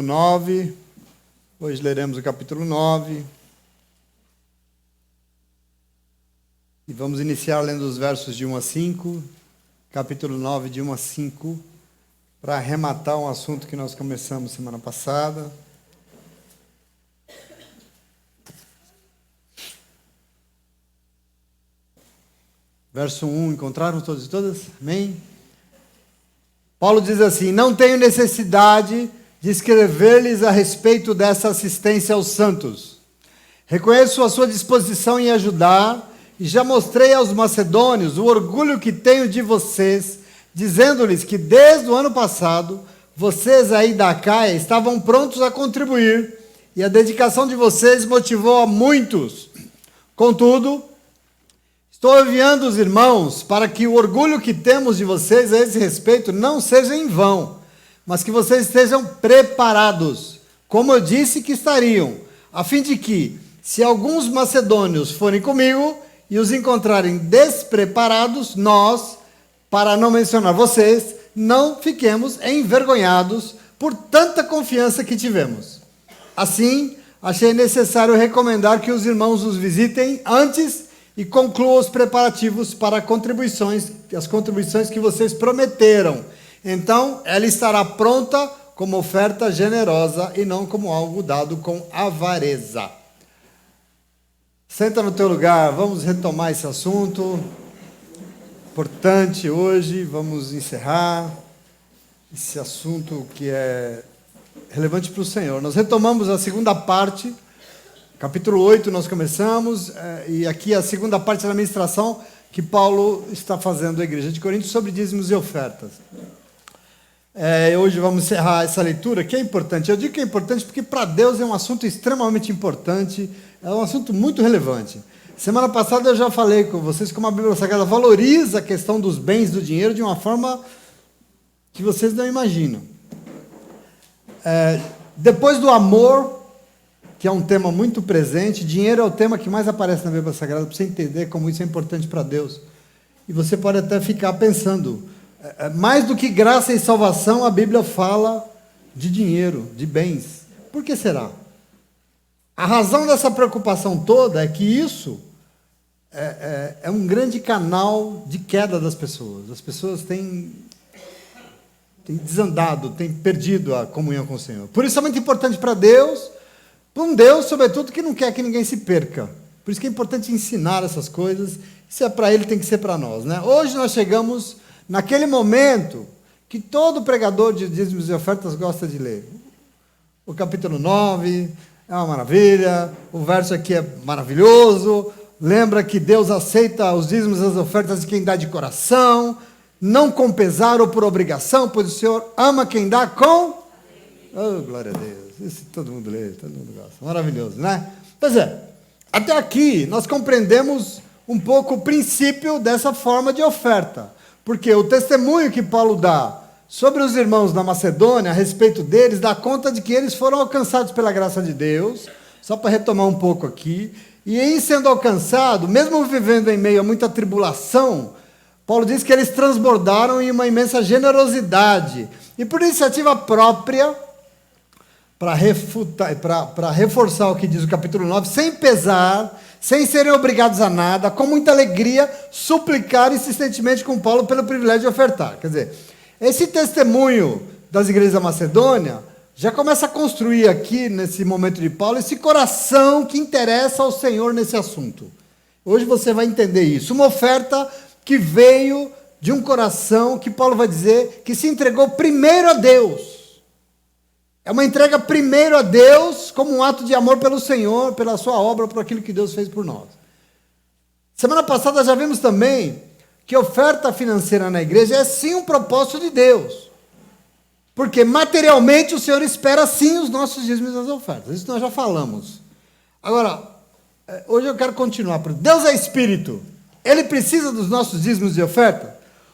9. Hoje leremos o capítulo 9. E vamos iniciar lendo os versos de 1 a 5. Capítulo 9, de 1 a 5. Para arrematar um assunto que nós começamos semana passada. Verso 1, encontraram todos e todas? Amém? Paulo diz assim: não tenho necessidade de escrever-lhes a respeito dessa assistência aos santos. Reconheço a sua disposição em ajudar e já mostrei aos macedônios o orgulho que tenho de vocês, dizendo-lhes que desde o ano passado vocês aí da Acaia estavam prontos a contribuir e a dedicação de vocês motivou a muitos. Contudo, estou enviando os irmãos para que o orgulho que temos de vocês a esse respeito não seja em vão, mas que vocês estejam preparados, como eu disse que estariam, a fim de que, se alguns macedônios forem comigo e os encontrarem despreparados, nós, para não mencionar vocês, não fiquemos envergonhados por tanta confiança que tivemos. Assim, achei necessário recomendar que os irmãos os visitem antes e concluam os preparativos para as contribuições que vocês prometeram. Então, ela estará pronta como oferta generosa e não como algo dado com avareza. Senta no teu lugar, vamos retomar esse assunto importante hoje, vamos encerrar esse assunto que é relevante para o Senhor. Nós retomamos a segunda parte, capítulo 8 nós começamos, e aqui a segunda parte da ministração que Paulo está fazendo à igreja de Corinto sobre dízimos e ofertas. Hoje vamos encerrar essa leitura, que é importante. Eu digo que é importante porque para Deus é um assunto extremamente importante, é um assunto muito relevante. Semana passada eu já falei com vocês como a Bíblia Sagrada valoriza a questão dos bens, do dinheiro, de uma forma que vocês não imaginam. Depois do amor, que é um tema muito presente, dinheiro é o tema que mais aparece na Bíblia Sagrada, para você entender como isso é importante para Deus. E você pode até ficar pensando, mais do que graça e salvação, a Bíblia fala de dinheiro, de bens. Por que será? A razão dessa preocupação toda é que isso é um grande canal de queda das pessoas. As pessoas têm desandado, têm perdido a comunhão com o Senhor. Por isso é muito importante para Deus, para um Deus, sobretudo, que não quer que ninguém se perca. Por isso que é importante ensinar essas coisas. Se é para Ele, tem que ser para nós, né? Hoje nós chegamos naquele momento que todo pregador de dízimos e ofertas gosta de ler. O capítulo 9 é uma maravilha, o verso aqui é maravilhoso, lembra que Deus aceita os dízimos e as ofertas de quem dá de coração, não com pesar ou por obrigação, pois o Senhor ama quem dá com... Oh, glória a Deus, isso todo mundo lê, todo mundo gosta, maravilhoso, né? Pois é, até aqui nós compreendemos um pouco o princípio dessa forma de oferta. Porque o testemunho que Paulo dá sobre os irmãos da Macedônia, a respeito deles, dá conta de que eles foram alcançados pela graça de Deus, só para retomar um pouco aqui, e em sendo alcançados, mesmo vivendo em meio a muita tribulação, Paulo diz que eles transbordaram em uma imensa generosidade, e por iniciativa própria, para reforçar o que diz o capítulo 9, sem pesar, sem serem obrigados a nada, com muita alegria, suplicar insistentemente com Paulo pelo privilégio de ofertar. Quer dizer, esse testemunho das igrejas da Macedônia já começa a construir aqui, nesse momento de Paulo, esse coração que interessa ao Senhor nesse assunto. Hoje você vai entender isso. Uma oferta que veio de um coração que Paulo vai dizer que se entregou primeiro a Deus. É uma entrega primeiro a Deus, como um ato de amor pelo Senhor, pela sua obra, por aquilo que Deus fez por nós. Semana passada já vimos também que oferta financeira na igreja é sim um propósito de Deus. Porque materialmente o Senhor espera sim os nossos dízimos e as ofertas. Isso nós já falamos. Agora, hoje eu quero continuar. Deus é Espírito. Ele precisa dos nossos dízimos e ofertas?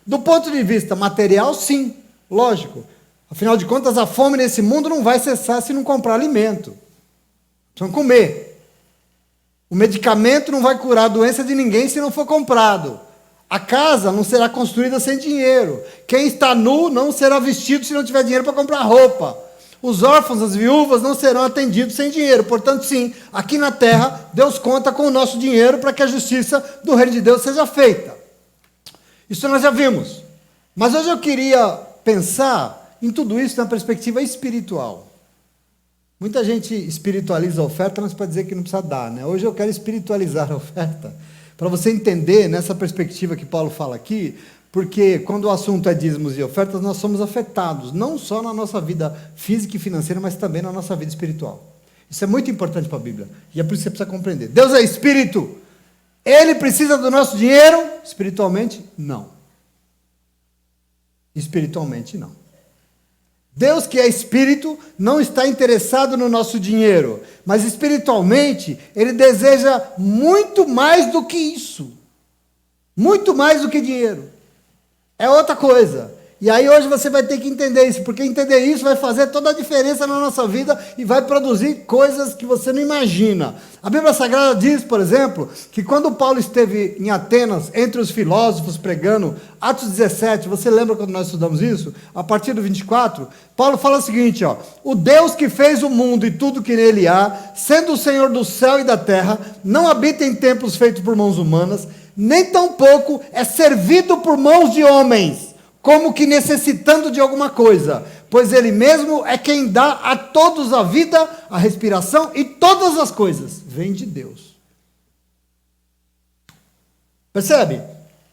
Do ponto de vista material, sim. Lógico. Afinal de contas, a fome nesse mundo não vai cessar se não comprar alimento. Precisam comer. O medicamento não vai curar a doença de ninguém se não for comprado. A casa não será construída sem dinheiro. Quem está nu não será vestido se não tiver dinheiro para comprar roupa. os órfãos, as viúvas não serão atendidos sem dinheiro. Portanto, sim, aqui na terra, Deus conta com o nosso dinheiro para que a justiça do reino de Deus seja feita. Isso nós já vimos. Mas hoje eu queria pensar em tudo isso na perspectiva espiritual. Muita gente espiritualiza a oferta, mas para dizer que não precisa dar, né? Hoje eu quero espiritualizar a oferta, para você entender nessa perspectiva que Paulo fala aqui, porque quando o assunto é dízimos e ofertas, nós somos afetados, não só na nossa vida física e financeira, mas também na nossa vida espiritual. Isso é muito importante para a Bíblia, e é por isso que você precisa compreender. Deus é espírito, Ele precisa do nosso dinheiro? Espiritualmente, não. Espiritualmente, não. Deus, que é espírito, não está interessado no nosso dinheiro, mas espiritualmente, Ele deseja muito mais do que isso. Muito mais do que dinheiro. É outra coisa. E aí hoje você vai ter que entender isso, porque entender isso vai fazer toda a diferença na nossa vida e vai produzir coisas que você não imagina. A Bíblia Sagrada diz, por exemplo, que quando Paulo esteve em Atenas, entre os filósofos pregando, Atos 17, você lembra quando nós estudamos isso? A partir do 24, Paulo fala o seguinte, ó: o Deus que fez o mundo e tudo que nele há, sendo o Senhor do céu e da terra, não habita em templos feitos por mãos humanas, nem tampouco é servido por mãos de homens, como que necessitando de alguma coisa, pois Ele mesmo é quem dá a todos a vida, a respiração e todas as coisas, vem de Deus. Percebe?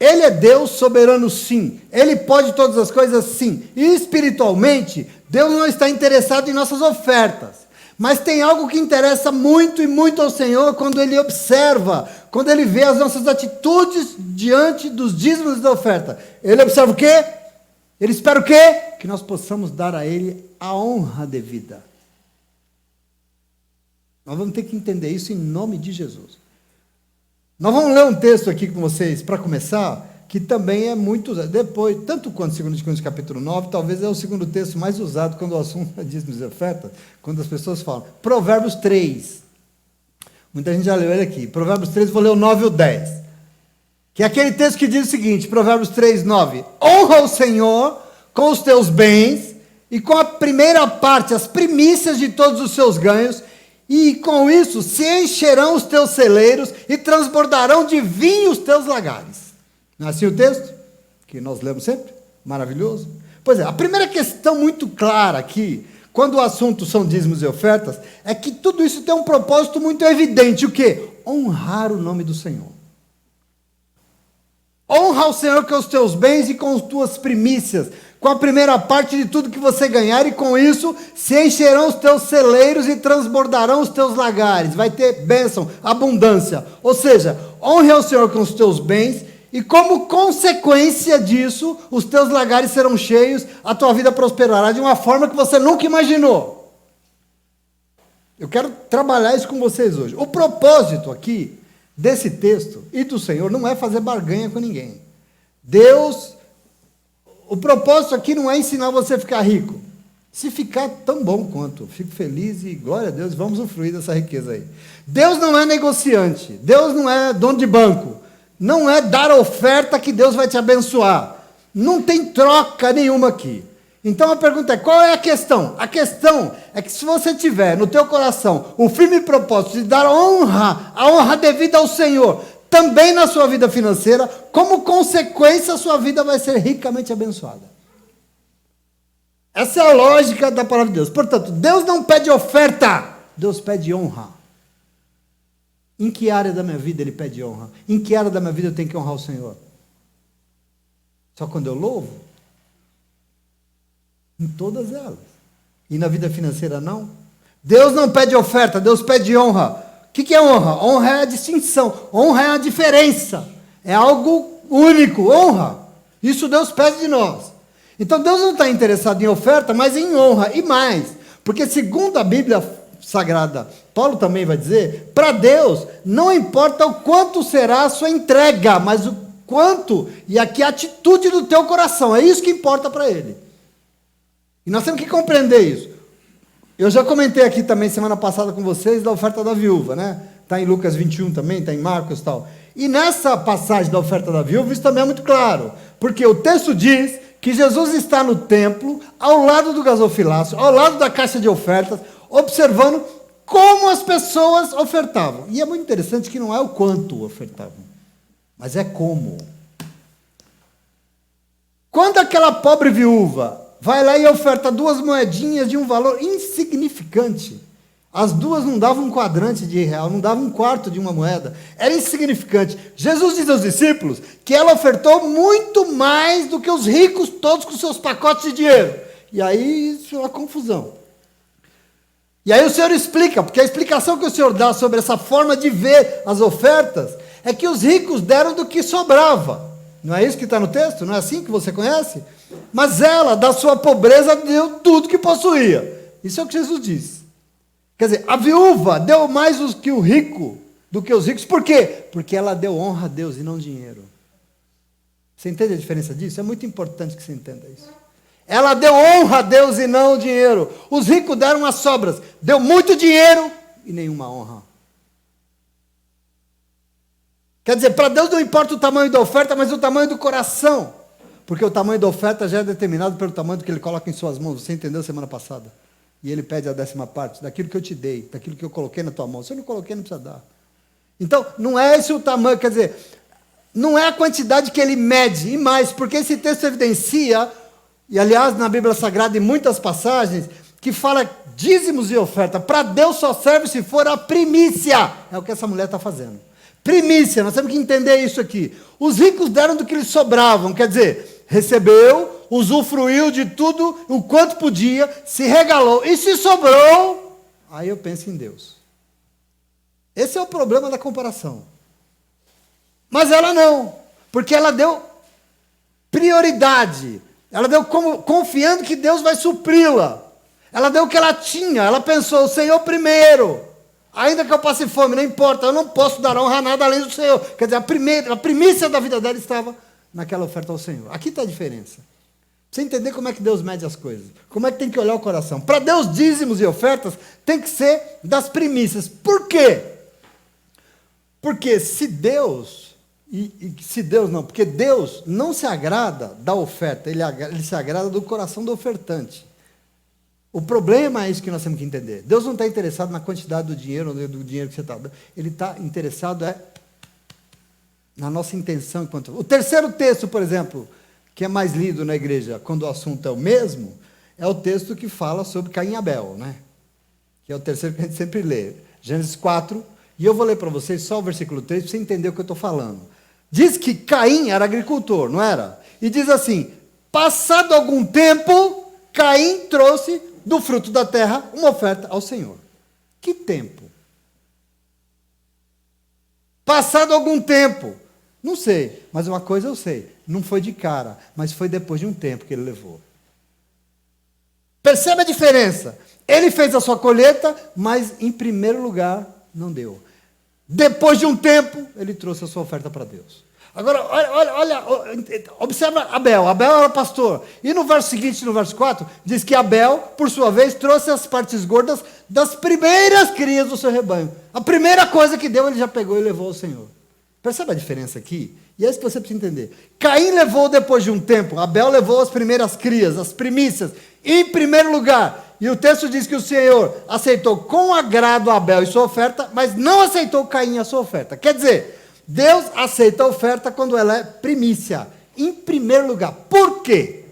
Ele é Deus soberano, sim. Ele pode todas as coisas, sim. E espiritualmente, Deus não está interessado em nossas ofertas. Mas tem algo que interessa muito e muito ao Senhor quando Ele observa, quando Ele vê as nossas atitudes diante dos dízimos da oferta. Ele observa o quê? Ele espera o quê? Que nós possamos dar a Ele a honra devida. Nós vamos ter que entender isso em nome de Jesus. Nós vamos ler um texto aqui com vocês, para começar, que também é muito usado. Depois, tanto quanto 2 Coríntios capítulo 9, talvez é o segundo texto mais usado quando o assunto é dízimos e ofertas, quando as pessoas falam. Provérbios 3. Muita gente já leu ele aqui. Provérbios 3, vou ler o 9 e o 10. Que é aquele texto que diz o seguinte, Provérbios 3, 9. Honra o Senhor com os teus bens e com a primeira parte, as primícias de todos os seus ganhos, e com isso se encherão os teus celeiros e transbordarão de vinho os teus lagares. Não é assim o texto? Que nós lemos sempre? Maravilhoso. Pois é, a primeira questão muito clara aqui, quando o assunto são dízimos e ofertas, é que tudo isso tem um propósito muito evidente. O quê? Honrar o nome do Senhor. Honra o Senhor com os teus bens e com as tuas primícias, com a primeira parte de tudo que você ganhar, e com isso se encherão os teus celeiros e transbordarão os teus lagares. Vai ter bênção, abundância. Ou seja, honre ao Senhor com os teus bens, e como consequência disso, os teus lagares serão cheios, a tua vida prosperará de uma forma que você nunca imaginou. Eu quero trabalhar isso com vocês hoje. O propósito aqui desse texto e do Senhor não é fazer barganha com ninguém. Deus, o propósito aqui não é ensinar você a ficar rico. Se ficar, tão bom quanto. Fico feliz e glória a Deus, vamos usufruir dessa riqueza aí. Deus não é negociante, Deus não é dono de banco, não é dar oferta que Deus vai te abençoar. Não tem troca nenhuma aqui. Então a pergunta é, qual é a questão? A questão é que se você tiver no teu coração o firme propósito de dar honra, a honra devida ao Senhor, também na sua vida financeira, como consequência a sua vida vai ser ricamente abençoada. Essa é a lógica da palavra de Deus. Portanto, Deus não pede oferta, Deus pede honra. Em que área da minha vida Ele pede honra? Em que área da minha vida eu tenho que honrar o Senhor? Só quando eu louvo? Em todas elas. E na vida financeira não? Deus não pede oferta, Deus pede honra. O que é honra? Honra é a distinção, honra é a diferença. É algo único, honra. Isso Deus pede de nós. Então Deus não está interessado em oferta, mas em honra. E mais, porque segundo a Bíblia Sagrada, Paulo também vai dizer, para Deus não importa o quanto será a sua entrega, mas o quanto e a que atitude do teu coração. É isso que importa para Ele. E nós temos que compreender isso. Eu já comentei aqui também semana passada com vocês da oferta da viúva, né? Está em Lucas 21 também, está em Marcos e tal. E nessa passagem da oferta da viúva, isso também é muito claro. Porque o texto diz que Jesus está no templo, ao lado do gasofilácio, ao lado da caixa de ofertas, observando como as pessoas ofertavam. E é muito interessante que não é o quanto ofertavam, mas é como. Quando aquela pobre viúva vai lá e oferta 2 moedinhas de um valor insignificante, as 2 não davam um quadrante de real, não davam um quarto de uma moeda, era insignificante. Jesus diz aos discípulos que ela ofertou muito mais do que os ricos todos com seus pacotes de dinheiro. E aí isso é uma confusão. E aí o Senhor explica, porque a explicação que o Senhor dá sobre essa forma de ver as ofertas é que os ricos deram do que sobrava. Não é isso que está no texto? Não é assim que você conhece? Mas ela, da sua pobreza, deu tudo que possuía. Isso é o que Jesus diz. Quer dizer, a viúva deu mais que o rico, do que os ricos. Por quê? Porque ela deu honra a Deus e não dinheiro. Você entende a diferença disso? É muito importante que você entenda isso. Ela deu honra a Deus e não dinheiro. Os ricos deram as sobras. Deu muito dinheiro e nenhuma honra. Quer dizer, para Deus não importa o tamanho da oferta, mas o tamanho do coração. Porque o tamanho da oferta já é determinado pelo tamanho do que Ele coloca em suas mãos. Você entendeu semana passada? E Ele pede a 10ª parte daquilo que eu te dei, daquilo que eu coloquei na tua mão. Se eu não coloquei, não precisa dar. Então, não é esse o tamanho, quer dizer, não é a quantidade que Ele mede, e mais, porque esse texto evidencia, e aliás, na Bíblia Sagrada, em muitas passagens, que fala dízimos e oferta. Para Deus só serve se for a primícia. É o que essa mulher está fazendo. Primícia, nós temos que entender isso aqui. Os ricos deram do que lhes sobravam, quer dizer, recebeu, usufruiu de tudo o quanto podia, se regalou, e se sobrou, aí eu penso em Deus. Esse é o problema da comparação. Mas ela não, porque ela deu prioridade, ela deu confiando que Deus vai supri-la. Ela deu o que ela tinha, ela pensou, o Senhor primeiro. Ainda que eu passe fome, não importa, eu não posso dar honra a nada além do Senhor. Quer dizer, a primícia da vida dela estava naquela oferta ao Senhor. Aqui está a diferença. Você entender como é que Deus mede as coisas. Como é que tem que olhar o coração. Para Deus, dízimos e ofertas tem que ser das primícias. Por quê? Porque se Deus, porque Deus não se agrada da oferta, ele se agrada do coração do ofertante. O problema é isso que nós temos que entender. Deus não está interessado na quantidade do dinheiro que você está dando. Ele está interessado na nossa intenção. O terceiro texto, por exemplo, que é mais lido na igreja, quando o assunto é o mesmo, é o texto que fala sobre Caim e Abel, né? Que é o terceiro que a gente sempre lê. Gênesis 4, e eu vou ler para vocês só o versículo 3, para você entender o que eu estou falando. Diz que Caim era agricultor, não era? E diz assim, passado algum tempo, Caim trouxe do fruto da terra uma oferta ao Senhor. Que tempo? Passado algum tempo, não sei, mas uma coisa eu sei, não foi de cara, mas foi depois de um tempo que ele levou. Percebe a diferença? Ele fez a sua colheita, mas em primeiro lugar não deu. Depois de um tempo, ele trouxe a sua oferta para Deus. Agora, olha, observa Abel. Abel era pastor. E no verso seguinte, no verso 4, diz que Abel, por sua vez, trouxe as partes gordas das primeiras crias do seu rebanho. A primeira coisa que deu, ele já pegou e levou ao Senhor. Percebe a diferença aqui? E é isso que você precisa entender. Caim levou depois de um tempo, Abel levou as primeiras crias, as primícias, em primeiro lugar. E o texto diz que o Senhor aceitou com agrado Abel e sua oferta, mas não aceitou Caim a sua oferta. Quer dizer, Deus aceita a oferta quando ela é primícia, em primeiro lugar. Por quê?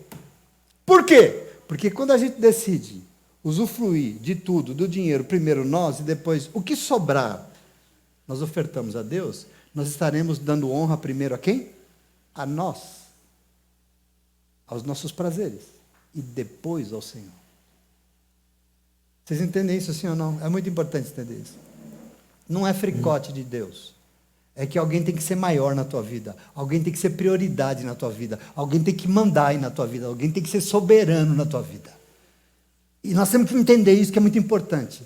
Por quê? Porque quando a gente decide usufruir de tudo, do dinheiro, primeiro nós e depois o que sobrar, nós ofertamos a Deus, nós estaremos dando honra primeiro a quem? A nós, aos nossos prazeres, e depois ao Senhor. Vocês entendem isso, sim ou não? É muito importante entender isso. Não é fricote de Deus. É que alguém tem que ser maior na tua vida. Alguém tem que ser prioridade na tua vida. Alguém tem que mandar aí na tua vida. Alguém tem que ser soberano na tua vida. E nós temos que entender isso, que é muito importante.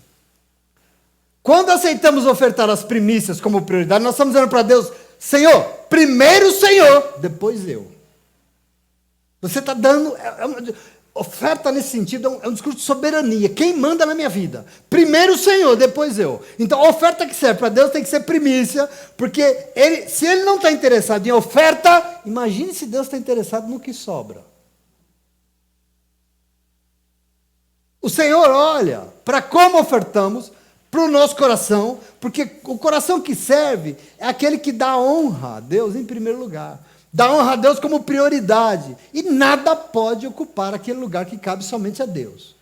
Quando aceitamos ofertar as primícias como prioridade, nós estamos dizendo para Deus, Senhor, primeiro o Senhor, depois eu. Você está dando... Oferta nesse sentido é um discurso de soberania. Quem manda na minha vida? Primeiro o Senhor, depois eu. Então a oferta que serve para Deus tem que ser primícia, porque se Ele não está interessado em oferta, imagine se Deus está interessado no que sobra. O Senhor olha para como ofertamos, para o nosso coração, porque o coração que serve é aquele que dá honra a Deus em primeiro lugar. Dá honra a Deus como prioridade. E nada pode ocupar aquele lugar que cabe somente a Deus.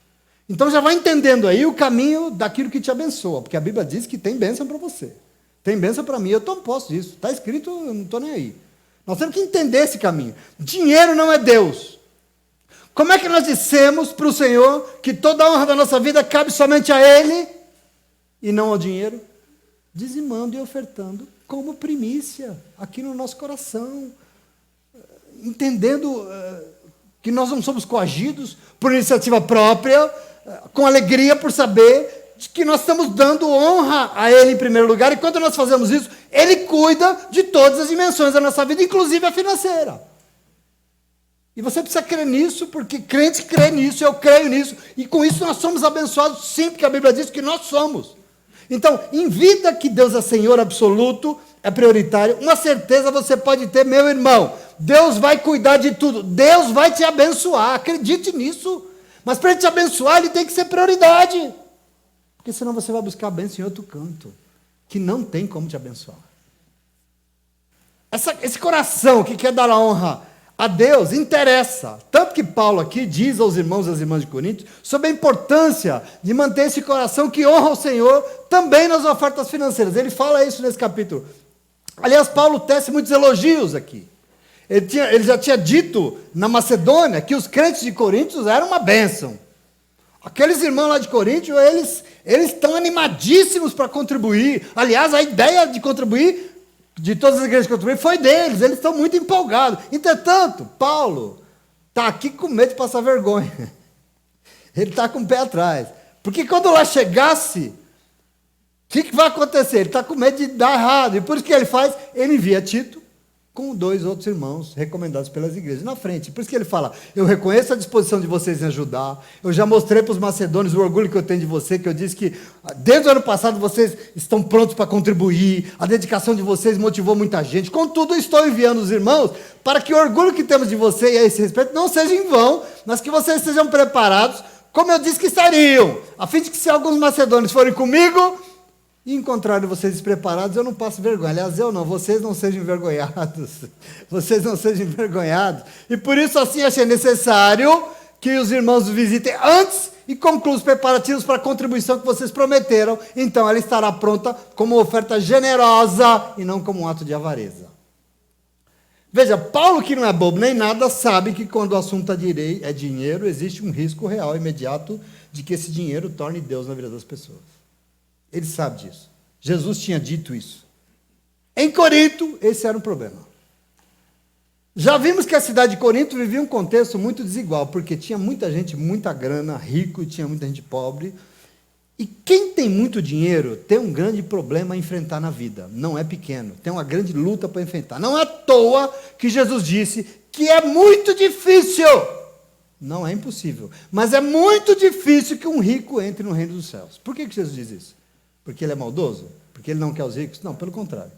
Então já vai entendendo aí o caminho daquilo que te abençoa, porque a Bíblia diz que tem bênção para você. Tem bênção para mim, eu tomo posse disso. Está escrito, eu não estou nem aí. Nós temos que entender esse caminho. Dinheiro não é Deus. Como é que nós dissemos para o Senhor que toda a honra da nossa vida cabe somente a Ele e não ao dinheiro? Dizimando e ofertando como primícia aqui no nosso coração. Entendendo que nós não somos coagidos por iniciativa própria, com alegria por saber que nós estamos dando honra a Ele em primeiro lugar, e quando nós fazemos isso, Ele cuida de todas as dimensões da nossa vida, inclusive a financeira. E você precisa crer nisso, porque crente crê nisso, eu creio nisso, e com isso nós somos abençoados sim, porque a Bíblia diz que nós somos. Então, em vida que Deus é Senhor absoluto, é prioritário, uma certeza você pode ter, meu irmão, Deus vai cuidar de tudo, Deus vai te abençoar, acredite nisso, mas para Ele te abençoar, Ele tem que ser prioridade, porque senão você vai buscar a bênção em outro canto, que não tem como te abençoar. Esse coração que quer dar a honra a Deus interessa, tanto que Paulo aqui diz aos irmãos e às irmãs de Corinto sobre a importância de manter esse coração que honra o Senhor também nas ofertas financeiras. Ele fala isso nesse capítulo. Aliás, Paulo tece muitos elogios aqui. Ele já tinha dito na Macedônia que os crentes de Corinto eram uma bênção. Aqueles irmãos lá de Corinto, eles estão animadíssimos para contribuir. Aliás, a ideia de contribuir de todas as igrejas que eu contribuí foi deles, eles estão muito empolgados. Entretanto, Paulo está aqui com medo de passar vergonha. Ele está com o pé atrás. Porque quando lá chegasse, o que vai acontecer? Ele está com medo de dar errado. E por isso que ele faz? Ele envia Tito com 2 outros irmãos recomendados pelas igrejas na frente. Por isso que ele fala, eu reconheço a disposição de vocês em ajudar, eu já mostrei para os macedônios o orgulho que eu tenho de você, que eu disse que desde o ano passado vocês estão prontos para contribuir, a dedicação de vocês motivou muita gente, contudo estou enviando os irmãos para que o orgulho que temos de você e a esse respeito não seja em vão, mas que vocês estejam preparados, como eu disse que estariam, a fim de que se alguns macedônios forem comigo e encontrarem vocês despreparados, eu não passo vergonha. Aliás, eu não, vocês não sejam envergonhados. Vocês não sejam envergonhados. E por isso, assim, achei necessário que os irmãos os visitem antes e concluam os preparativos para a contribuição que vocês prometeram. Então, ela estará pronta como oferta generosa e não como um ato de avareza. Veja, Paulo, que não é bobo nem nada, sabe que quando o assunto é dinheiro, existe um risco real, imediato, de que esse dinheiro torne Deus na vida das pessoas. Ele sabe disso. Jesus tinha dito isso. Em Corinto, esse era um problema. Já vimos que a cidade de Corinto vivia um contexto muito desigual, porque tinha muita gente, muita grana, rico, e tinha muita gente pobre. E quem tem muito dinheiro tem um grande problema a enfrentar na vida. Não é pequeno, tem uma grande luta para enfrentar. Não é à toa que Jesus disse que é muito difícil. Não é impossível, mas é muito difícil que um rico entre no reino dos céus. Por que Jesus diz isso? Porque ele é maldoso? Porque ele não quer os ricos? Não, pelo contrário.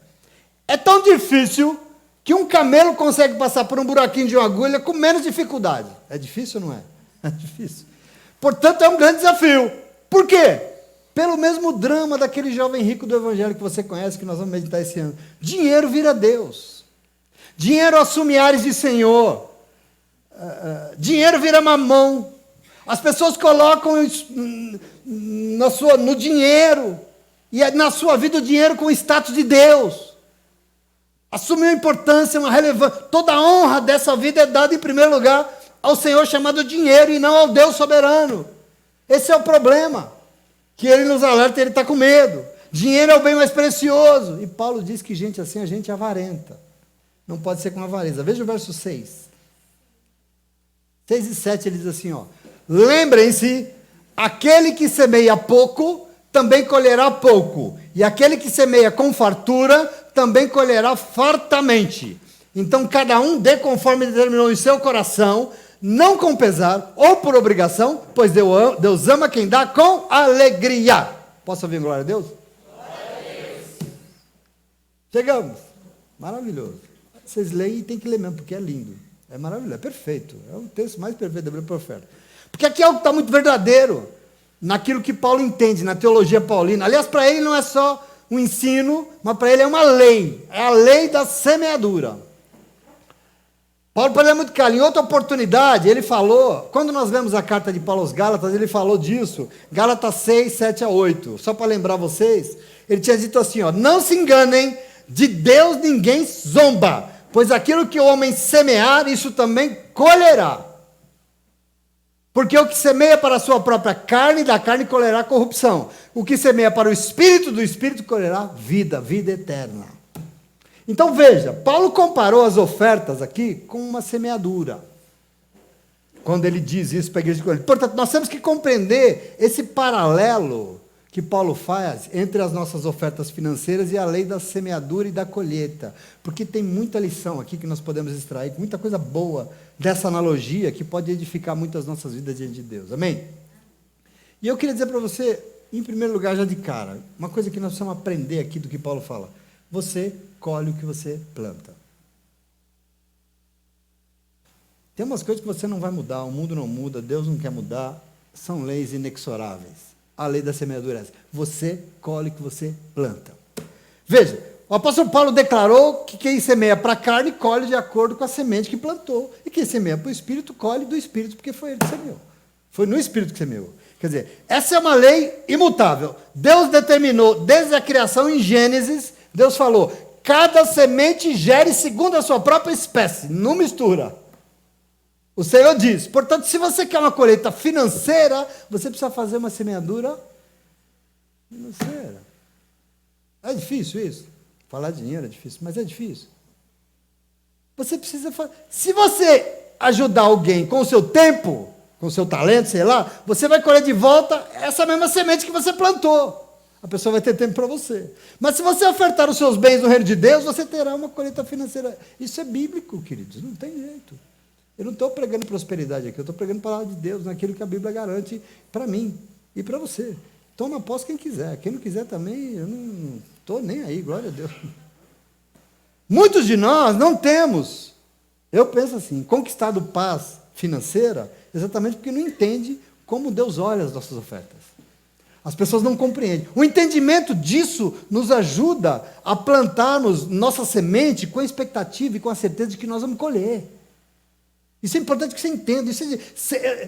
É tão difícil que um camelo consegue passar por um buraquinho de uma agulha com menos dificuldade. É difícil ou não é? É difícil. Portanto, é um grande desafio. Por quê? Pelo mesmo drama daquele jovem rico do evangelho que você conhece, que nós vamos meditar esse ano. Dinheiro vira Deus. Dinheiro assume ares de Senhor. Dinheiro vira mamão. As pessoas colocam no dinheiro, e na sua vida o dinheiro com o status de Deus. Assume uma importância, uma relevância. Toda a honra dessa vida é dada em primeiro lugar ao Senhor chamado dinheiro e não ao Deus soberano. Esse é o problema, que ele nos alerta e ele está com medo. Dinheiro é o bem mais precioso. E Paulo diz que gente assim é gente avarenta. Não pode ser com avareza. Veja o verso 6. 6 e 7 ele diz assim, ó. Lembrem-se, aquele que semeia pouco, também colherá pouco. E aquele que semeia com fartura, também colherá fartamente. Então, cada um dê conforme determinou em seu coração, não com pesar ou por obrigação, pois Deus ama quem dá com alegria. Posso ouvir glória a Deus? Glória a Deus. Chegamos. Maravilhoso. Vocês leem e tem que ler mesmo, porque é lindo. É maravilhoso, é perfeito. É o texto mais perfeito da Bíblia profeta. Porque aqui é algo que está muito verdadeiro. naquilo que Paulo entende, na teologia paulina. Aliás, para ele não é só um ensino, mas para ele é uma lei. É a lei da semeadura. Paulo, para ele é muito claro. Em outra oportunidade, ele falou, quando nós lemos a carta de Paulo aos Gálatas, ele falou disso. Gálatas 6, 7 a 8. Só para lembrar vocês, ele tinha dito assim, ó, não se enganem, de Deus ninguém zomba, pois aquilo que o homem semear, isso também colherá. Porque o que semeia para a sua própria carne, da carne colherá corrupção. O que semeia para o Espírito, do Espírito colherá vida, vida eterna. Então veja, Paulo comparou as ofertas aqui com uma semeadura. Quando ele diz isso para a igreja de Corinto. Portanto, nós temos que compreender esse paralelo que Paulo faz entre as nossas ofertas financeiras e a lei da semeadura e da colheita. Porque tem muita lição aqui que nós podemos extrair, muita coisa boa dessa analogia que pode edificar muitas nossas vidas diante de Deus. Amém? E eu queria dizer para você, em primeiro lugar, já de cara, uma coisa que nós precisamos aprender aqui do que Paulo fala. Você colhe o que você planta. Tem umas coisas que você não vai mudar, o mundo não muda, Deus não quer mudar, são leis inexoráveis. A lei da semeadura é essa. Você colhe o que você planta. Veja, o apóstolo Paulo declarou que quem semeia para a carne, colhe de acordo com a semente que plantou. E quem semeia para o Espírito, colhe do Espírito, porque foi ele que semeou. Foi no Espírito que semeou. Quer dizer, essa é uma lei imutável. Deus determinou, desde a criação em Gênesis, Deus falou, cada semente gere segundo a sua própria espécie, não mistura. O Senhor diz, portanto, se você quer uma colheita financeira, você precisa fazer uma semeadura financeira. É difícil isso? Falar de dinheiro é difícil, mas é difícil. Você precisa fazer. Se você ajudar alguém com o seu tempo, com o seu talento, sei lá, você vai colher de volta essa mesma semente que você plantou. A pessoa vai ter tempo para você. Mas se você ofertar os seus bens no reino de Deus, você terá uma colheita financeira. Isso é bíblico, queridos, não tem jeito. Eu não estou pregando prosperidade aqui, eu estou pregando a palavra de Deus, naquilo que a Bíblia garante para mim e para você. Toma posse quem quiser, quem não quiser também, eu não estou nem aí, glória a Deus. Muitos de nós não temos, eu penso assim, conquistado paz financeira, exatamente porque não entende como Deus olha as nossas ofertas. As pessoas não compreendem. O entendimento disso nos ajuda a plantarmos nossa semente com a expectativa e com a certeza de que nós vamos colher. Isso é importante que você entenda.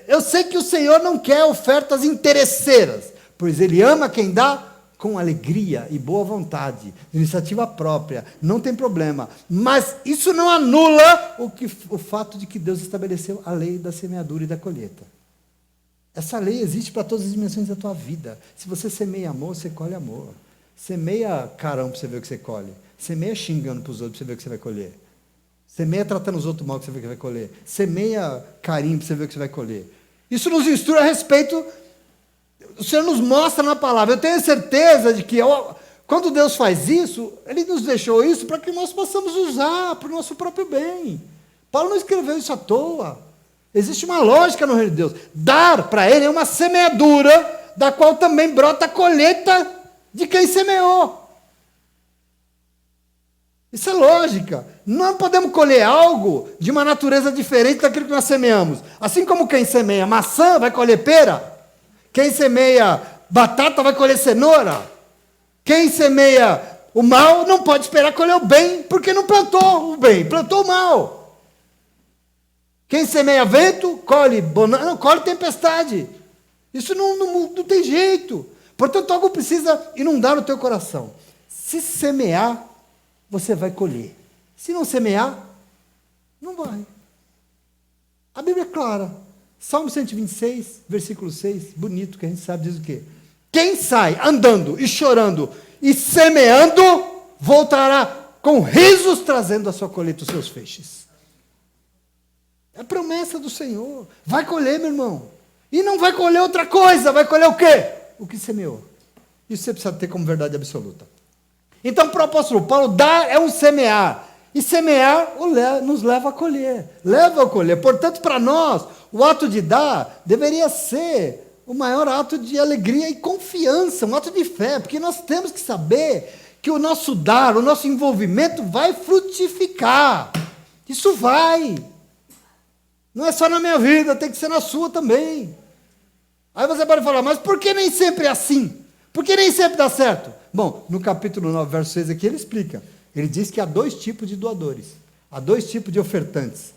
Eu sei que o Senhor não quer ofertas interesseiras, pois Ele ama quem dá com alegria e boa vontade, iniciativa própria, não tem problema. Mas isso não anula o fato de que Deus estabeleceu a lei da semeadura e da colheita. Essa lei existe para todas as dimensões da tua vida. Se você semeia amor, você colhe amor. Semeia carão para você ver o que você colhe. Semeia xingando para os outros para você ver o que você vai colher. Semeia tratando os outros mal, que você vê que vai colher. Semeia carinho, para você ver o que você vai colher. Isso nos instrui a respeito. O Senhor nos mostra na palavra. Eu tenho certeza de que, quando Deus faz isso, Ele nos deixou isso para que nós possamos usar para o nosso próprio bem. Paulo não escreveu isso à toa. Existe uma lógica no reino de Deus. Dar para Ele é uma semeadura, da qual também brota a colheita de quem semeou. Isso é lógica. Não podemos colher algo de uma natureza diferente daquilo que nós semeamos. Assim como quem semeia maçã vai colher pera. Quem semeia batata vai colher cenoura. Quem semeia o mal não pode esperar colher o bem, porque não plantou o bem, plantou o mal. Quem semeia vento, colhe bonança, não, colhe tempestade. Isso não tem jeito. Portanto, algo precisa inundar o teu coração. Se semear, você vai colher. Se não semear, não vai. A Bíblia é clara. Salmo 126, versículo 6, bonito, que a gente sabe, diz o quê? Quem sai andando e chorando e semeando, voltará com risos, trazendo a sua colheita, os seus feixes. É a promessa do Senhor. Vai colher, meu irmão. E não vai colher outra coisa, vai colher o quê? O que semeou. Isso você precisa ter como verdade absoluta. Então, para o apóstolo Paulo, dar é um semear. E semear nos leva a colher. Leva a colher. Portanto, para nós, o ato de dar deveria ser o maior ato de alegria e confiança, um ato de fé, porque nós temos que saber que o nosso dar, o nosso envolvimento vai frutificar. Isso vai. Não é só na minha vida, tem que ser na sua também. Aí você pode falar, mas por que nem sempre é assim? Por que nem sempre dá certo? Bom, no capítulo 9, verso 6 aqui, ele explica. Ele diz que há 2 tipos de doadores. Há 2 tipos de ofertantes.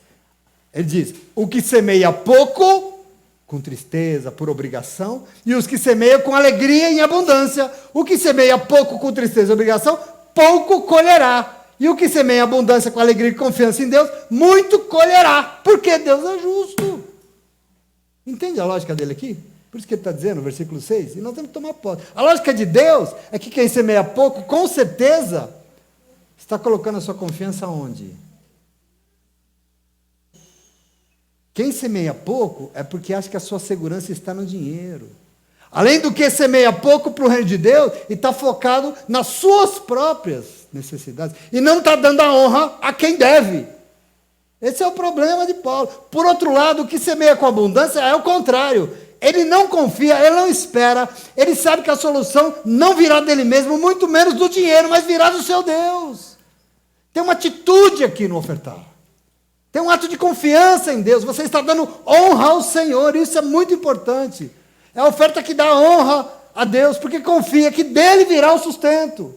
Ele diz, o que semeia pouco, com tristeza, por obrigação, e os que semeiam com alegria e em abundância. O que semeia pouco, com tristeza e obrigação, pouco colherá. E o que semeia em abundância, com alegria e confiança em Deus, muito colherá, porque Deus é justo. Entende a lógica dele aqui? Por isso que ele está dizendo, no versículo 6, e nós temos que tomar posse. A lógica de Deus é que quem semeia pouco, com certeza, está colocando a sua confiança onde? Quem semeia pouco é porque acha que a sua segurança está no dinheiro. Além do que semeia pouco para o reino de Deus e está focado nas suas próprias necessidades. E não está dando a honra a quem deve. Esse é o problema de Paulo. Por outro lado, o que semeia com abundância é o contrário. Ele não confia, ele não espera, ele sabe que a solução não virá dele mesmo, muito menos do dinheiro, mas virá do seu Deus. Tem uma atitude aqui no ofertar. Tem um ato de confiança em Deus. Você está dando honra ao Senhor, isso é muito importante. É a oferta que dá honra a Deus, porque confia que dele virá o sustento.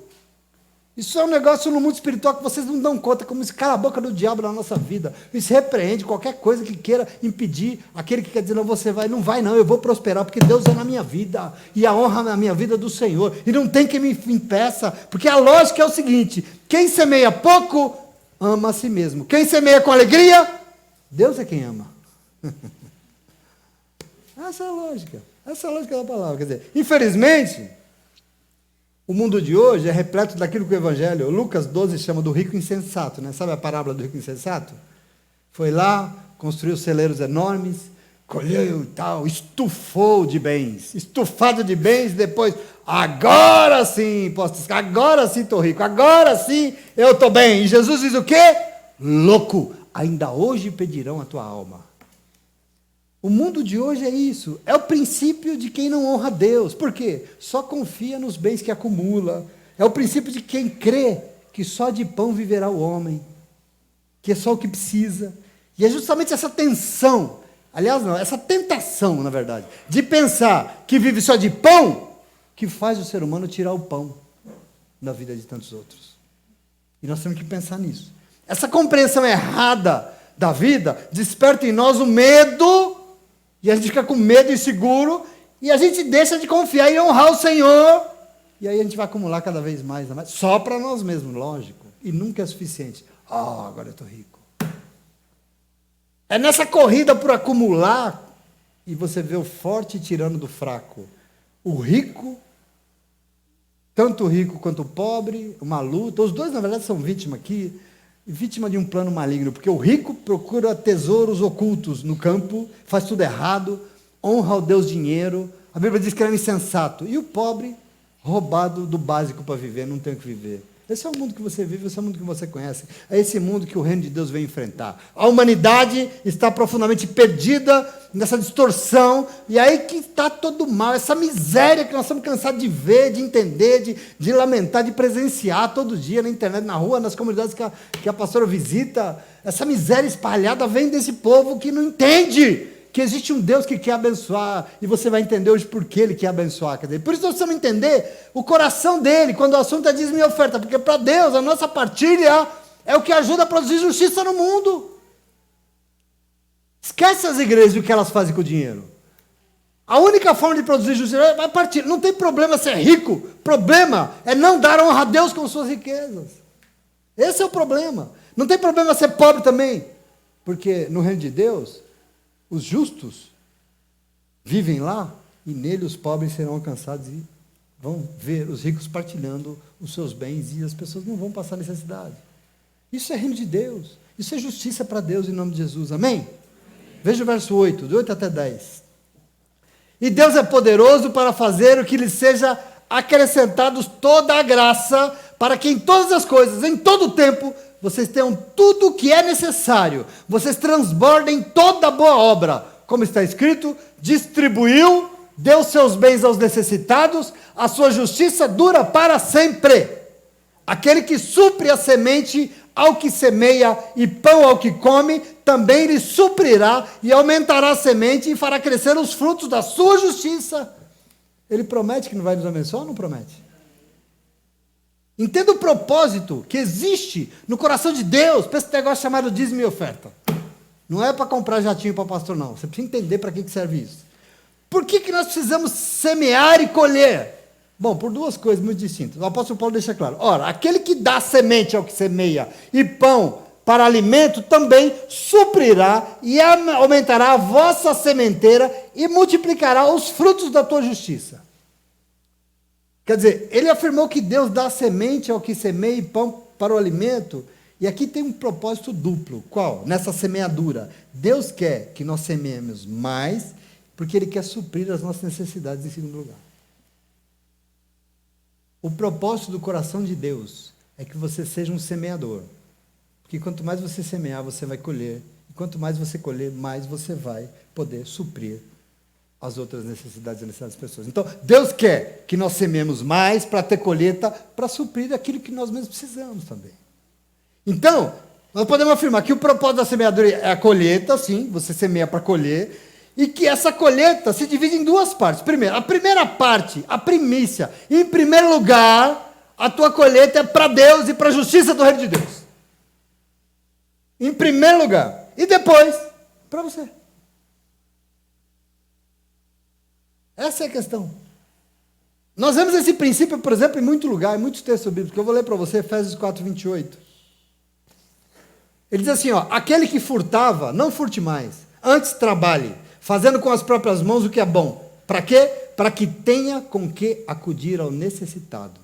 Isso é um negócio no mundo espiritual que vocês não dão conta, como se cala a boca do diabo na nossa vida. Isso repreende qualquer coisa que queira impedir aquele que quer dizer, não, você vai, não vai não, eu vou prosperar, porque Deus é na minha vida, e a honra na minha vida do Senhor, e não tem quem me impeça, porque a lógica é o seguinte, quem semeia pouco, ama a si mesmo. Quem semeia com alegria, Deus é quem ama. Essa é a lógica da palavra. Quer dizer, infelizmente, o mundo de hoje é repleto daquilo que o Evangelho, Lucas 12 chama do rico insensato, né? Sabe a parábola do rico insensato? Foi lá, construiu celeiros enormes, colheu e tal, estufou de bens, estufado de bens, depois, agora sim, agora sim estou rico, agora sim eu estou bem. E Jesus diz o quê? Louco, ainda hoje pedirão a tua alma. O mundo de hoje é isso, é o princípio de quem não honra Deus. Por quê? Só confia nos bens que acumula. É o princípio de quem crê que só de pão viverá o homem, que é só o que precisa. E é justamente essa tensão, aliás não, essa tentação, na verdade, de pensar que vive só de pão, que faz o ser humano tirar o pão da vida de tantos outros. E nós temos que pensar nisso. Essa compreensão errada da vida desperta em nós o medo. E a gente fica com medo e inseguro, e a gente deixa de confiar e honrar o Senhor, e aí a gente vai acumular cada vez mais, só para nós mesmos, lógico, e nunca é suficiente. Agora eu estou rico. É nessa corrida por acumular, e você vê o forte tirando do fraco. O rico, tanto o rico quanto o pobre, uma luta, os dois na verdade são vítima aqui, vítima de um plano maligno, porque o rico procura tesouros ocultos no campo, faz tudo errado, honra ao Deus dinheiro, a Bíblia diz que ele é insensato, e o pobre, roubado do básico para viver, não tem o que viver. Esse é o mundo que você vive, esse é o mundo que você conhece, é esse mundo que o reino de Deus vem enfrentar. A humanidade está profundamente perdida nessa distorção, e aí que está todo mal, essa miséria que nós estamos cansados de ver, de entender, de lamentar, de presenciar todo dia na internet, na rua, nas comunidades que a pastora visita. Essa miséria espalhada vem desse povo que não entende que existe um Deus que quer abençoar, e você vai entender hoje por que ele quer abençoar. Quer dizer, por isso nós precisamos entender o coração dele, quando o assunto é dízimo e oferta, porque para Deus a nossa partilha é o que ajuda a produzir justiça no mundo. Esquece as igrejas e o que elas fazem com o dinheiro. A única forma de produzir justiça é partir. Não tem problema ser rico, problema é não dar honra a Deus com suas riquezas. Esse é o problema. Não tem problema ser pobre também, porque no reino de Deus, os justos vivem lá, e nele os pobres serão alcançados e vão ver os ricos partilhando os seus bens, e as pessoas não vão passar necessidade. Isso é reino de Deus, isso é justiça para Deus em nome de Jesus, amém? Veja o verso 8, de 8 até 10. E Deus é poderoso para fazer o que lhe seja acrescentados toda a graça, para que em todas as coisas, em todo o tempo, vocês tenham tudo o que é necessário, vocês transbordem toda boa obra, como está escrito, distribuiu, deu seus bens aos necessitados, a sua justiça dura para sempre. Aquele que supre a semente ao que semeia e pão ao que come, também lhe suprirá e aumentará a semente e fará crescer os frutos da sua justiça. Ele promete que não vai nos abençoar ou não promete? Entenda o propósito que existe no coração de Deus para esse negócio chamado dízimo e oferta. Não é para comprar jatinho para pastor, não. Você precisa entender para que serve isso. Por que nós precisamos semear e colher? Bom, por duas coisas muito distintas. O apóstolo Paulo deixa claro. Ora, aquele que dá semente ao que semeia e pão para alimento também suprirá e aumentará a vossa sementeira e multiplicará os frutos da tua justiça. Quer dizer, ele afirmou que Deus dá semente ao que semeia e pão para o alimento. E aqui tem um propósito duplo. Qual? Nessa semeadura. Deus quer que nós semeemos mais, porque Ele quer suprir as nossas necessidades em segundo lugar. O propósito do coração de Deus é que você seja um semeador. Porque quanto mais você semear, você vai colher. E quanto mais você colher, mais você vai poder suprir as outras necessidades e necessidades das pessoas. Então, Deus quer que nós semeemos mais para ter colheita, para suprir aquilo que nós mesmos precisamos também. Então, nós podemos afirmar que o propósito da semeadura é a colheita, sim, você semeia para colher, e que essa colheita se divide em duas partes. Primeiro, a primeira parte, a primícia, em primeiro lugar, a tua colheita é para Deus e para a justiça do reino de Deus. Em primeiro lugar. E depois, para você. Essa é a questão. Nós vemos esse princípio, por exemplo, em muito lugar, em muitos textos bíblicos. Eu vou ler para você, Efésios 4, 28. Ele diz assim, ó, aquele que furtava, não furte mais, antes trabalhe, fazendo com as próprias mãos o que é bom. Para quê? Para que tenha com que acudir ao necessitado.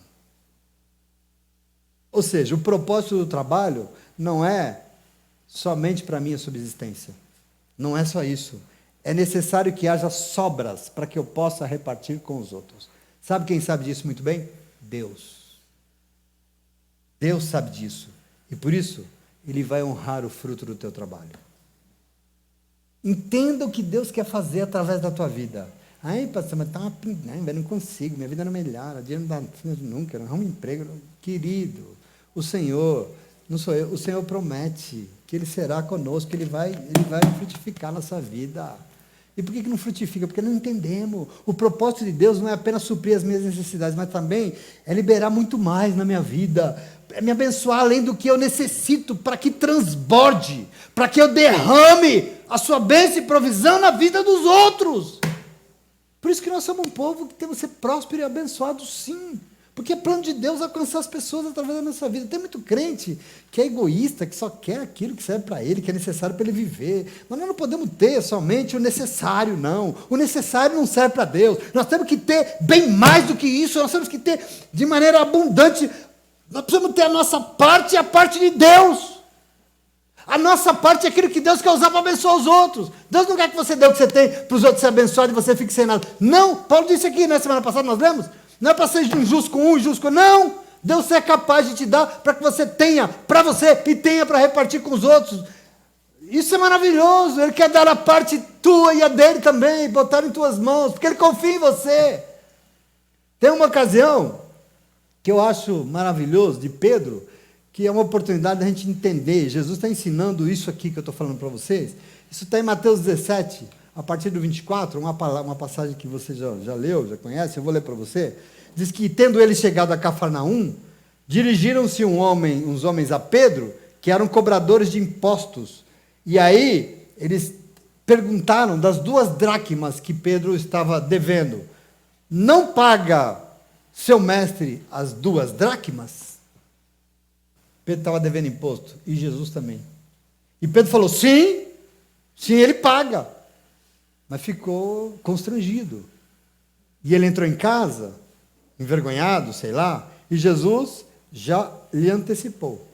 Ou seja, o propósito do trabalho não é somente para a minha subsistência. Não é só isso. É necessário que haja sobras para que eu possa repartir com os outros. Sabe quem sabe disso muito bem? Deus. Deus sabe disso. E por isso, Ele vai honrar o fruto do teu trabalho. Entenda o que Deus quer fazer através da tua vida. Ai, pastor, mas tá eu não consigo, minha vida não melhora, dinheiro não dá nunca, eu não arrumo emprego. Querido, o Senhor, não sou eu, o Senhor promete que Ele será conosco, que Ele vai frutificar na sua vida. E por que não frutifica? Porque não entendemos. O propósito de Deus não é apenas suprir as minhas necessidades, mas também é liberar muito mais na minha vida, é me abençoar além do que eu necessito, para que transborde, para que eu derrame a sua bênção e provisão na vida dos outros. Por isso que nós somos um povo que temos que ser próspero e abençoado, sim. Porque é plano de Deus alcançar as pessoas através da nossa vida. Tem muito crente que é egoísta, que só quer aquilo que serve para ele, que é necessário para ele viver. Mas nós não podemos ter somente o necessário, não. O necessário não serve para Deus. Nós temos que ter bem mais do que isso. Nós temos que ter de maneira abundante. Nós precisamos ter a nossa parte e a parte de Deus. A nossa parte é aquilo que Deus quer usar para abençoar os outros. Deus não quer que você dê o que você tem para os outros ser abençoados e você fique sem nada. Não, Paulo disse aqui, na semana passada nós lemos. Não é para ser injusto com um, injusto com... Não! Deus é capaz de te dar para que você tenha para você e tenha para repartir com os outros. Isso é maravilhoso. Ele quer dar a parte tua e a dele também, botar em tuas mãos, porque Ele confia em você. Tem uma ocasião que eu acho maravilhoso de Pedro, que é uma oportunidade da gente entender. Jesus está ensinando isso aqui que eu estou falando para vocês. Isso está em Mateus 17, a partir do 24, uma passagem que você já leu, já conhece, eu vou ler para você. Diz que, tendo ele chegado a Cafarnaum, dirigiram-se uns homens a Pedro, que eram cobradores de impostos. E aí, eles perguntaram das 2 dracmas que Pedro estava devendo. Não paga seu mestre as 2 dracmas? Pedro estava devendo imposto, e Jesus também. E Pedro falou, sim, ele paga. Mas ficou constrangido. E ele entrou em casa, envergonhado, sei lá, e Jesus já lhe antecipou.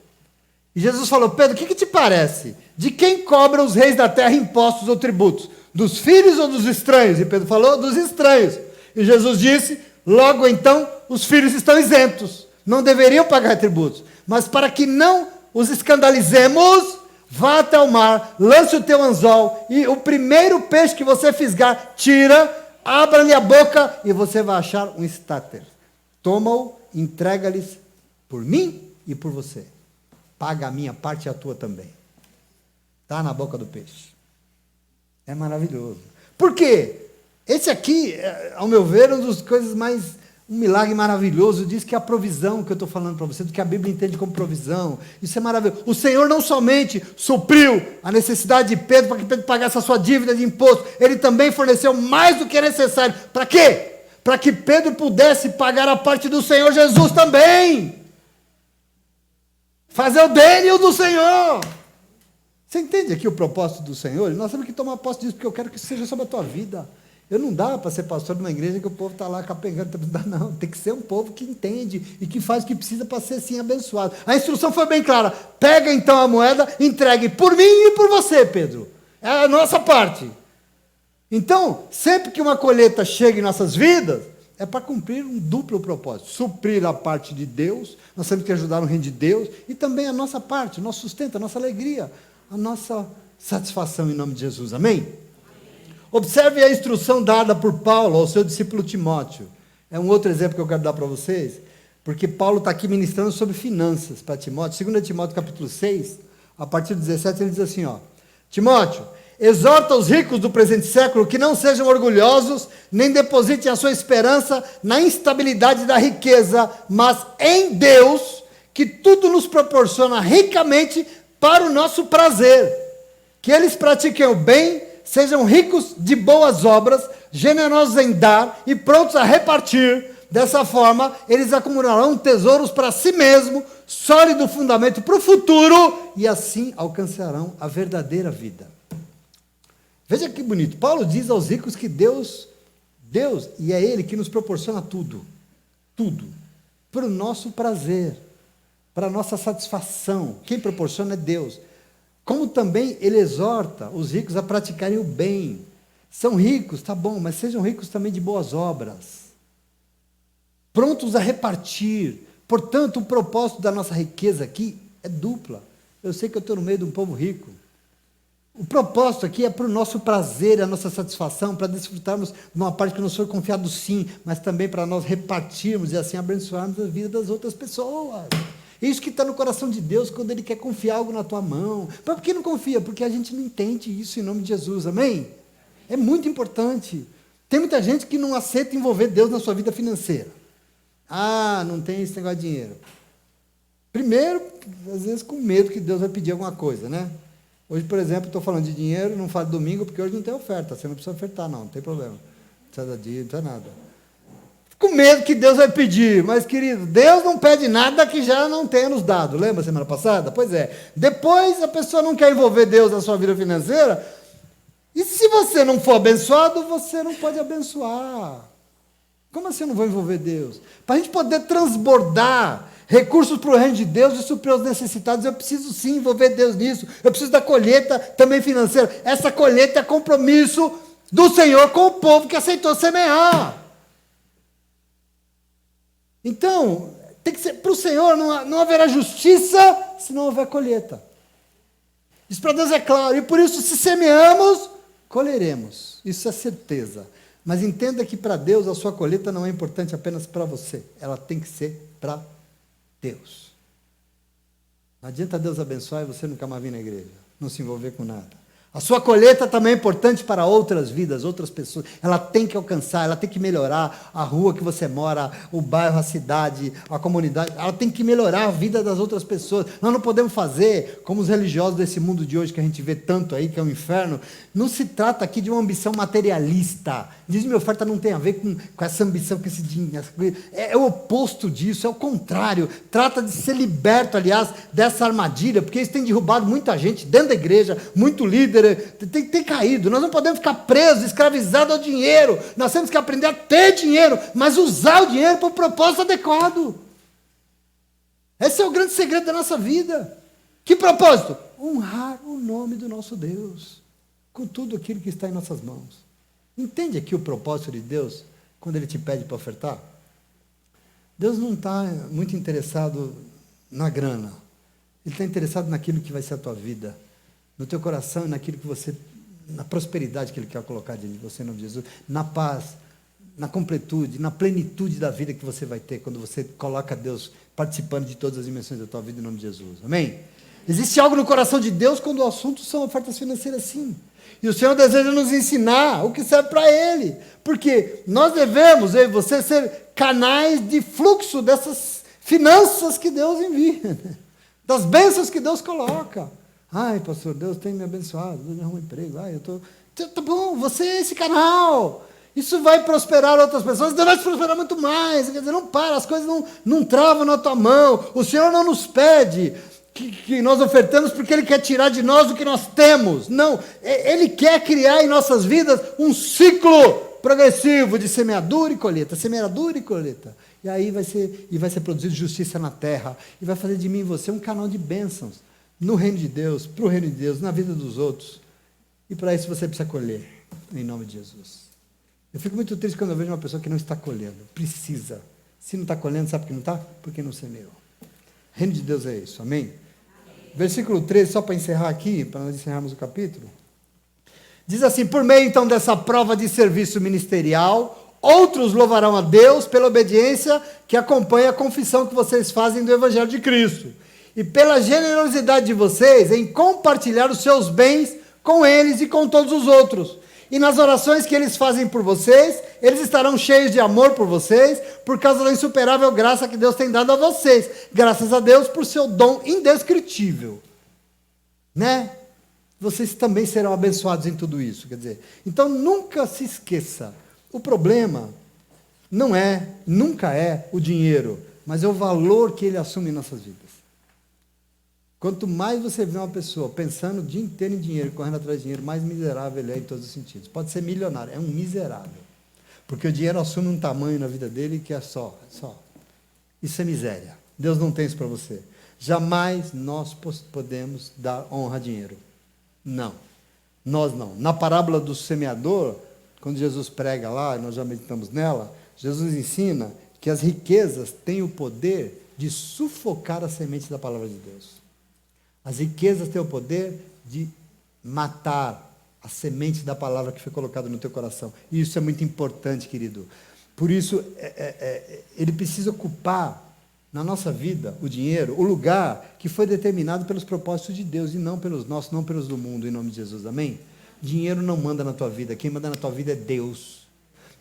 E Jesus falou, Pedro, o que te parece? De quem cobram os reis da terra impostos ou tributos? Dos filhos ou dos estranhos? E Pedro falou, dos estranhos. E Jesus disse, logo então, os filhos estão isentos, não deveriam pagar tributos. Mas para que não os escandalizemos, vá até o mar, lance o teu anzol, e o primeiro peixe que você fisgar, tira, abra-lhe a boca, e você vai achar um estáter. Toma-o, entrega-lhes por mim e por você. Paga a minha parte e a tua também. Está na boca do peixe. É maravilhoso. Por quê? Esse aqui, ao meu ver, é uma das coisas mais... Um milagre maravilhoso, diz que é a provisão que eu estou falando para você, do que a Bíblia entende como provisão. Isso é maravilhoso. O Senhor não somente supriu a necessidade de Pedro para que Pedro pagasse a sua dívida de imposto, Ele também forneceu mais do que é necessário. Para quê? Para que Pedro pudesse pagar a parte do Senhor Jesus também. Fazer o dele e o do Senhor. Você entende aqui o propósito do Senhor? Nós temos que tomar posse disso, porque eu quero que isso seja sobre a tua vida. Eu não dá para ser pastor de uma igreja que o povo está lá capengando. Não, tem que ser um povo que entende e que faz o que precisa para ser assim abençoado. A instrução foi bem clara. Pega então a moeda, entregue por mim e por você, Pedro. É a nossa parte. Então, sempre que uma colheita chega em nossas vidas, é para cumprir um duplo propósito. Suprir a parte de Deus, nós temos que ajudar no reino de Deus, e também a nossa parte, o nosso sustento, a nossa alegria, a nossa satisfação em nome de Jesus. Amém? Observe a instrução dada por Paulo ao seu discípulo Timóteo. É um outro exemplo que eu quero dar para vocês, porque Paulo está aqui ministrando sobre finanças para Timóteo. 2 Timóteo capítulo 6, a partir do 17, ele diz assim, Timóteo, exorta os ricos do presente século que não sejam orgulhosos, nem depositem a sua esperança na instabilidade da riqueza, mas em Deus, que tudo nos proporciona ricamente para o nosso prazer. Que eles pratiquem o bem, sejam ricos de boas obras, generosos em dar e prontos a repartir. Dessa forma, eles acumularão tesouros para si mesmo, sólido fundamento para o futuro, e assim alcançarão a verdadeira vida. Veja que bonito. Paulo diz aos ricos que Deus, e é Ele que nos proporciona tudo, para o nosso prazer, para a nossa satisfação. Quem proporciona é Deus. Como também ele exorta os ricos a praticarem o bem. São ricos, tá bom, mas sejam ricos também de boas obras. Prontos a repartir. Portanto, o propósito da nossa riqueza aqui é dupla. Eu sei que eu estou no meio de um povo rico. O propósito aqui é para o nosso prazer, a nossa satisfação, para desfrutarmos de uma parte que nos foi confiado sim, mas também para nós repartirmos e assim abençoarmos a vida das outras pessoas. Isso que está no coração de Deus quando Ele quer confiar algo na tua mão. Mas por que não confia? Porque a gente não entende isso em nome de Jesus, amém? É muito importante. Tem muita gente que não aceita envolver Deus na sua vida financeira. Ah, não tem esse negócio de dinheiro. Primeiro, às vezes com medo que Deus vai pedir alguma coisa, né? Hoje, por exemplo, estou falando de dinheiro, não falo domingo, porque hoje não tem oferta. Você não precisa ofertar, não tem problema. Não precisa dar dia, não precisa nada. Com medo que Deus vai pedir, mas querido, Deus não pede nada que já não tenha nos dado, lembra semana passada? Pois é, depois a pessoa não quer envolver Deus na sua vida financeira, e se você não for abençoado, você não pode abençoar. Como assim eu não vou envolver Deus? Para a gente poder transbordar recursos para o reino de Deus e suprir os necessitados, eu preciso sim envolver Deus nisso, eu preciso da colheita também financeira. Essa colheita é compromisso do Senhor com o povo que aceitou semear. Então, tem que ser para o Senhor, não haverá justiça se não houver colheita. Isso para Deus é claro, e por isso, se semeamos, colheremos. Isso é certeza. Mas entenda que para Deus a sua colheita não é importante apenas para você, ela tem que ser para Deus. Não adianta Deus abençoar e você nunca mais vir na igreja, não se envolver com nada. A sua colheita também é importante para outras vidas, outras pessoas. Ela tem que alcançar, ela tem que melhorar a rua que você mora, o bairro, a cidade, a comunidade. Ela tem que melhorar a vida das outras pessoas. Nós não podemos fazer como os religiosos desse mundo de hoje, que a gente vê tanto aí, que é um inferno. Não se trata aqui de uma ambição materialista. Diz-me, oferta não tem a ver com essa ambição, com esse dinheiro. É o oposto disso, é o contrário. Trata de ser liberto, aliás, dessa armadilha, porque eles têm derrubado muita gente dentro da igreja, muito líder, tem que ter caído. Nós não podemos ficar presos, escravizados ao dinheiro. Nós temos que aprender a ter dinheiro, mas usar o dinheiro para o propósito adequado. Esse é o grande segredo da nossa vida. Que propósito? Honrar o nome do nosso Deus, com tudo aquilo que está em nossas mãos. Entende aqui o propósito de Deus, quando Ele te pede para ofertar? Deus não está muito interessado na grana. Ele está interessado naquilo que vai ser a tua vida, no teu coração e naquilo que você, na prosperidade que Ele quer colocar de você, em nome de Jesus, na paz, na completude, na plenitude da vida que você vai ter quando você coloca Deus participando de todas as dimensões da tua vida em nome de Jesus. Amém? Existe algo no coração de Deus quando o assunto são ofertas financeiras, sim. E o Senhor deseja nos ensinar o que serve para Ele. Porque nós devemos, eu e você, ser canais de fluxo dessas finanças que Deus envia. Das bênçãos que Deus coloca. Ai, pastor, Deus tem me abençoado, Deus me arrumou um emprego. Ai, eu tô... Tá bom, você é esse canal. Isso vai prosperar outras pessoas, Deus vai te prosperar muito mais. Quer dizer, não para, as coisas não travam na tua mão. O Senhor não nos pede que nós ofertamos porque Ele quer tirar de nós o que nós temos. Não, Ele quer criar em nossas vidas um ciclo progressivo de semeadura e colheita, semeadura e colheita. E aí vai ser produzido justiça na terra, e vai fazer de mim e você um canal de bênçãos no reino de Deus, para o reino de Deus, na vida dos outros. E para isso você precisa colher, em nome de Jesus. Eu fico muito triste quando eu vejo uma pessoa que não está colhendo. Precisa. Se não está colhendo, sabe por que não está? Porque não semeou. O reino de Deus é isso, amém? Versículo 13, só para encerrar aqui, para nós encerrarmos o capítulo. Diz assim: por meio então dessa prova de serviço ministerial, outros louvarão a Deus pela obediência que acompanha a confissão que vocês fazem do Evangelho de Cristo. E pela generosidade de vocês em compartilhar os seus bens com eles e com todos os outros. E nas orações que eles fazem por vocês, eles estarão cheios de amor por vocês, por causa da insuperável graça que Deus tem dado a vocês. Graças a Deus por seu dom indescritível. Né? Vocês também serão abençoados em tudo isso. Quer dizer, então nunca se esqueça, o problema nunca é o dinheiro, mas é o valor que ele assume em nossas vidas. Quanto mais você vê uma pessoa pensando o dia inteiro em dinheiro, correndo atrás de dinheiro, mais miserável ele é em todos os sentidos. Pode ser milionário, é um miserável. Porque o dinheiro assume um tamanho na vida dele que é só. Isso é miséria. Deus não tem isso para você. Jamais nós podemos dar honra a dinheiro. Não. Nós não. Na parábola do semeador, quando Jesus prega lá, nós já meditamos nela, Jesus ensina que as riquezas têm o poder de sufocar a semente da palavra de Deus. As riquezas têm o poder de matar a semente da palavra que foi colocada no teu coração. E isso é muito importante, querido. Por isso, ele precisa ocupar na nossa vida, o dinheiro, o lugar que foi determinado pelos propósitos de Deus e não pelos nossos, não pelos do mundo, em nome de Jesus. Amém? Dinheiro não manda na tua vida. Quem manda na tua vida é Deus.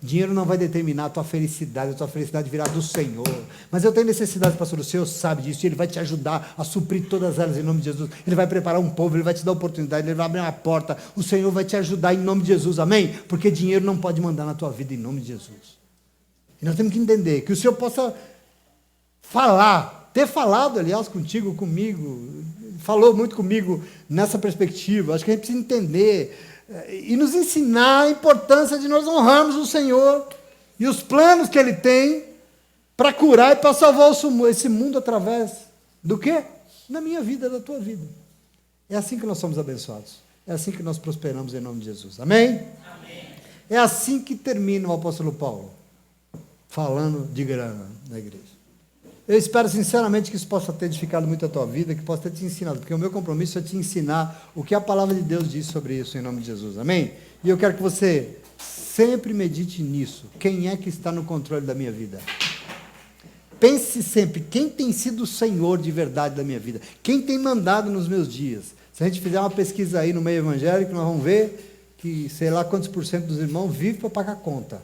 Dinheiro não vai determinar a tua felicidade virá do Senhor. Mas eu tenho necessidade, pastor, o Senhor sabe disso, e Ele vai te ajudar a suprir todas elas em nome de Jesus. Ele vai preparar um povo, Ele vai te dar oportunidade, Ele vai abrir uma porta, o Senhor vai te ajudar em nome de Jesus, amém? Porque dinheiro não pode mandar na tua vida em nome de Jesus. E nós temos que entender que o Senhor possa ter falado, aliás, contigo, comigo, falou muito comigo nessa perspectiva. Acho que a gente precisa entender e nos ensinar a importância de nós honrarmos o Senhor e os planos que Ele tem para curar e para salvar esse mundo através do quê? Da minha vida, da tua vida. É assim que nós somos abençoados. É assim que nós prosperamos em nome de Jesus. Amém? Amém. É assim que termina o apóstolo Paulo, falando de grana na igreja. Eu espero sinceramente que isso possa ter edificado muito a tua vida, que possa ter te ensinado, porque o meu compromisso é te ensinar o que a palavra de Deus diz sobre isso, em nome de Jesus, amém? E eu quero que você sempre medite nisso. Quem é que está no controle da minha vida? Pense sempre, quem tem sido o Senhor de verdade da minha vida? Quem tem mandado nos meus dias? Se a gente fizer uma pesquisa aí no meio evangélico, nós vamos ver que, sei lá quantos por cento dos irmãos vivem para pagar conta.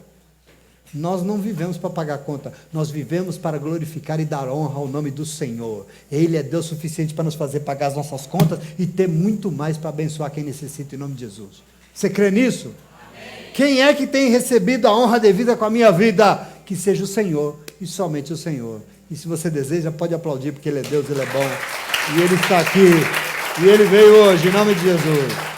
Nós não vivemos para pagar conta, nós vivemos para glorificar e dar honra ao nome do Senhor. Ele é Deus suficiente para nos fazer pagar as nossas contas e ter muito mais para abençoar quem necessita em nome de Jesus. Você crê nisso? Amém. Quem é que tem recebido a honra devida com a minha vida? Que seja o Senhor e somente o Senhor. E se você deseja, pode aplaudir, porque Ele é Deus, Ele é bom. E Ele está aqui, e Ele veio hoje, em nome de Jesus.